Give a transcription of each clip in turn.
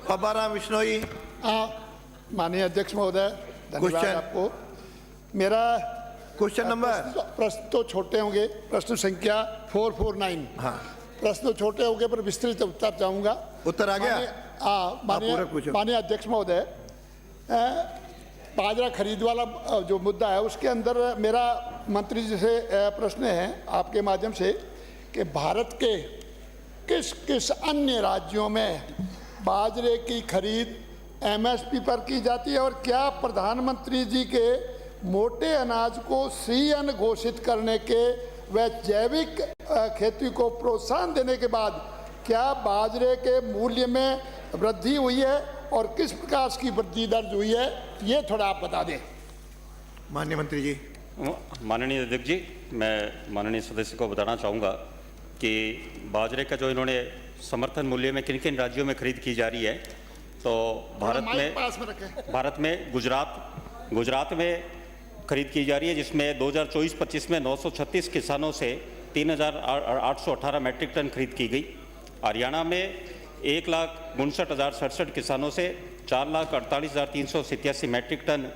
बाबाराम विश्नोई। माननीय अध्यक्ष महोदय, धन्यवाद आपको। मेरा क्वेश्चन नंबर, प्रश्न तो छोटे होंगे, प्रश्न संख्या 449। हाँ, प्रश्न छोटे होंगे पर विस्तृत उत्तर चाहूंगा। उत्तर आ गया? माननीय अध्यक्ष महोदय, बाजरा खरीद वाला जो मुद्दा है उसके अंदर मेरा मंत्री जी से प्रश्न है आपके माध्यम से कि भारत के किस किस अन्य राज्यों में बाजरे की खरीद एमएसपी पर की जाती है और क्या प्रधानमंत्री जी के मोटे अनाज को श्री अन्न घोषित करने के व जैविक खेती को प्रोत्साहन देने के बाद क्या बाजरे के मूल्य में वृद्धि हुई है और किस प्रकार की वृद्धि दर्ज हुई है, ये थोड़ा आप बता दें। माननीय मंत्री जी। माननीय अध्यक्ष जी, मैं माननीय सदस्य को बताना चाहूँगा कि बाजरे का जो इन्होंने समर्थन मूल्य में किन किन राज्यों में खरीद की जा रही है, तो भारत में गुजरात में खरीद की जा रही है, जिसमें 2024-25 में 936 किसानों से 3,818 मैट्रिक टन खरीद की गई। हरियाणा में 1,59,067 किसानों से 4,48,387 मैट्रिक टन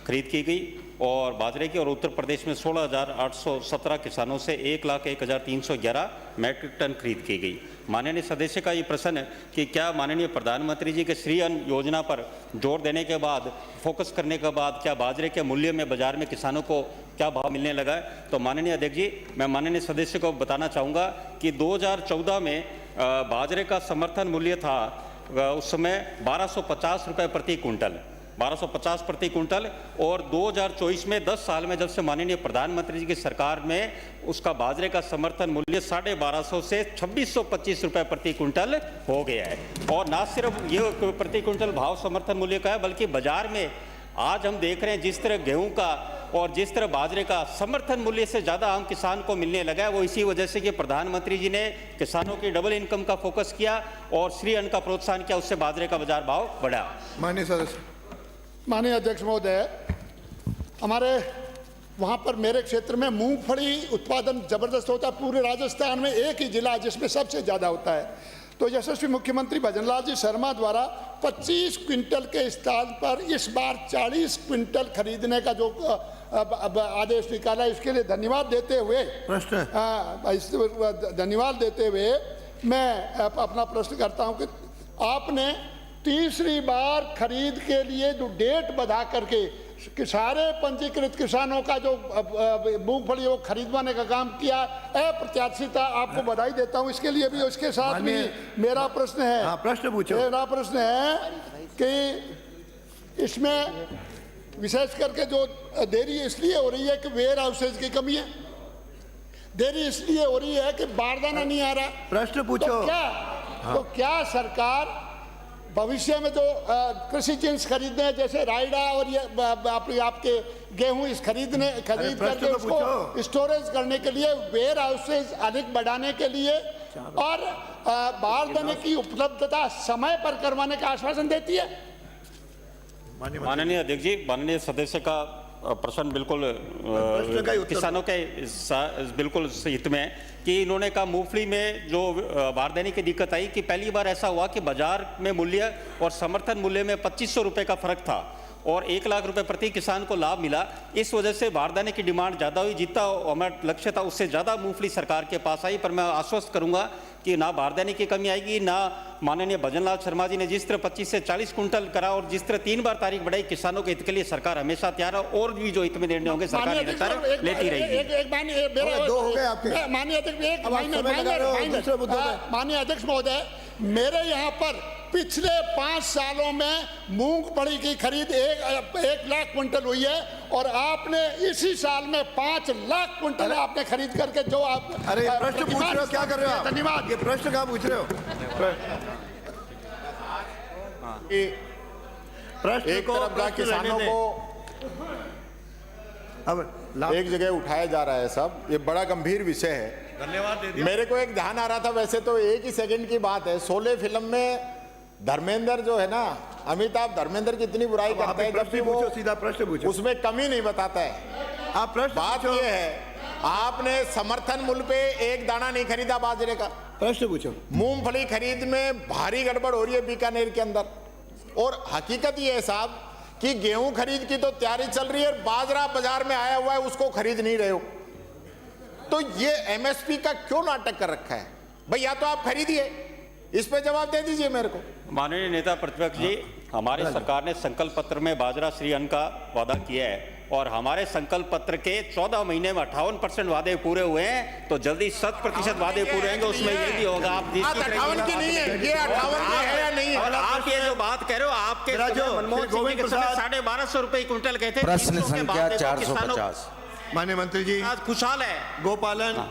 खरीद की गई और बाजरे की, और उत्तर प्रदेश में 16,817 किसानों से 1,01,311 मैट्रिक टन खरीद की गई। माननीय सदस्य का ये प्रश्न है कि क्या माननीय प्रधानमंत्री जी के श्री अन्न योजना पर जोर देने के बाद, फोकस करने के बाद, क्या बाजरे के मूल्य में बाजार में किसानों को क्या भाव मिलने लगा है? तो माननीय अध्यक्ष जी, मैं माननीय सदस्य को बताना चाहूँगा कि 2014 में बाजरे का समर्थन मूल्य था उस समय 1250 रुपये प्रति कुंटल, 1250 प्रति कुंटल, और 2024 में 10 साल में जब से माननीय प्रधानमंत्री जी की सरकार में उसका बाजरे का समर्थन मूल्य 1250 से 2625 रुपये प्रति कुंटल हो गया है। और ना सिर्फ ये प्रति कुंटल भाव समर्थन मूल्य का है, बल्कि बाजार में आज हम देख रहे हैं जिस तरह गेहूं का और जिस तरह बाजरे का समर्थन मूल्य से ज़्यादा आम किसान को मिलने लगा है, वो इसी वजह से कि प्रधानमंत्री जी ने किसानों की डबल इनकम का फोकस किया और श्री अन्न का प्रोत्साहन किया, उससे बाजरे का बाजार भाव बढ़ा। माननीय सदस्य। माननीय अध्यक्ष महोदय, हमारे वहाँ पर मेरे क्षेत्र में मूंगफली उत्पादन जबरदस्त होता है। पूरे राजस्थान में एक ही जिला है जिसमें सबसे ज़्यादा होता है। तो यशस्वी मुख्यमंत्री भजनलाल जी शर्मा द्वारा 25 क्विंटल के स्थान पर इस बार 40 क्विंटल खरीदने का जो आदेश निकाला, इसके लिए धन्यवाद देते हुए धन्यवाद देते हुए मैं अपना प्रश्न करता हूं कि आपने तीसरी बार खरीद के लिए जो डेट बढ़ा करके सारे पंजीकृत किसानों का जो मूंगफली वो खरीदवाने का काम किया, अप्रत्याशित, आपको बधाई देता हूं इसके लिए भी। उसके साथ भी मेरा प्रश्न है, प्रश्न पूछो। मेरा प्रश्न है कि इसमें विशेष करके जो देरी इसलिए हो रही है कि वेयर हाउसेज की कमी है, देरी इसलिए हो रही है कि बारदाना नहीं आ रहा। प्रश्न पूछो। तो क्या सरकार भविष्य में जो कृषि जिन्स खरीदने हैं जैसे राइडा और ये आपके गेहूं इस खरीद करके उसको स्टोरेज करने के लिए वेयर हाउसेज अधिक बढ़ाने के लिए और बारदाने की उपलब्धता समय पर करवाने का आश्वासन देती है? माननीय अध्यक्ष जी, माननीय सदस्य का प्रश्न बिल्कुल किसानों के बिल्कुल हित में है कि इन्होंने कहा मूंगफली में जो बारदाने की दिक्कत आई कि पहली बार ऐसा हुआ कि बाजार में मूल्य और समर्थन मूल्य में 2500 रुपये का फर्क था और 1 लाख रुपए प्रति किसान को लाभ मिला। इस वजह से बारदाने की डिमांड ज़्यादा हुई, जितना हमारा लक्ष्य था उससे ज़्यादा मूंगफली सरकार के पास आई। पर मैं आश्वस्त करूंगा कि ना बारदाने की कमी आएगी, ना माननीय भजनलाल शर्मा जी ने जिस तरह 25 से 40 कुंटल करा और जिस तरह 3 बार तारीख बढ़ाई, किसानों के हित के लिए सरकार हमेशा तैयार है और भी जो हित में निर्णय होंगे सरकार लेती रहेगी। माननीय अध्यक्ष महोदय, मेरे यहाँ पर पिछले 5 सालों में मूंगफली की खरीद 1 लाख कुंटल हुई है और आपने इसी साल में 5 लाख कुंटल आपने खरीद करके जो आप प्रश्न पूछ रहे हो, क्या कर रहे हो? धन्यवाद। ये प्रश्न कहाँ पूछ रहे हो? प्रश्न एक तरफ किसानों को अब एक जगह उठाया जा रहा है, सब ये बड़ा गंभीर विषय है। धन्यवाद। मेरे को एक ध्यान आ रहा था, वैसे तो एक ही सेकंड की बात है, शोले फिल्म में धर्मेंद्र जो है ना, अमिताभ धर्मेंद्र की इतनी बुराई करते हैं जबकि वो सीधा प्रश्न पूछो, उसमें कमी नहीं बताता है। आप प्रश्न बात ये है, आपने समर्थन मूल्य पे एक दाना नहीं खरीदा बाजरे का, प्रश्न पूछो। मूंगफली खरीद में भारी गड़बड़ हो रही है बीकानेर के अंदर, और हकीकत ये है साहब कि गेहूं खरीद की तो तैयारी चल रही है, बाजरा बाजार में आया हुआ है उसको खरीद नहीं रहे हो। तो ये एमएसपी का क्यों नाटक कर रखा है भाई? या तो आप खरीदिए, इस पे जवाब दे दीजिए मेरे को। माननीय नेता प्रतिपक्ष जी, हमारे सरकार ने संकल्प पत्र में बाजरा श्री अन्न का वादा किया है और हमारे संकल्प पत्र के 14 महीने में 58% वादे पूरे हुए हैं, तो जल्दी 100% वादे पूरे होंगे, उसमें ये भी होगा। आप 58 की नहीं है, ये 58 की है या नहीं है? आप ये जो बात कह रहे हो, आपके मनमोहन सिंह के समय 1250 रुपए क्विंटल कहते थे। प्रश्न संख्या 450। माननीय मंत्री जी, आज खुशहाल है। गोपालन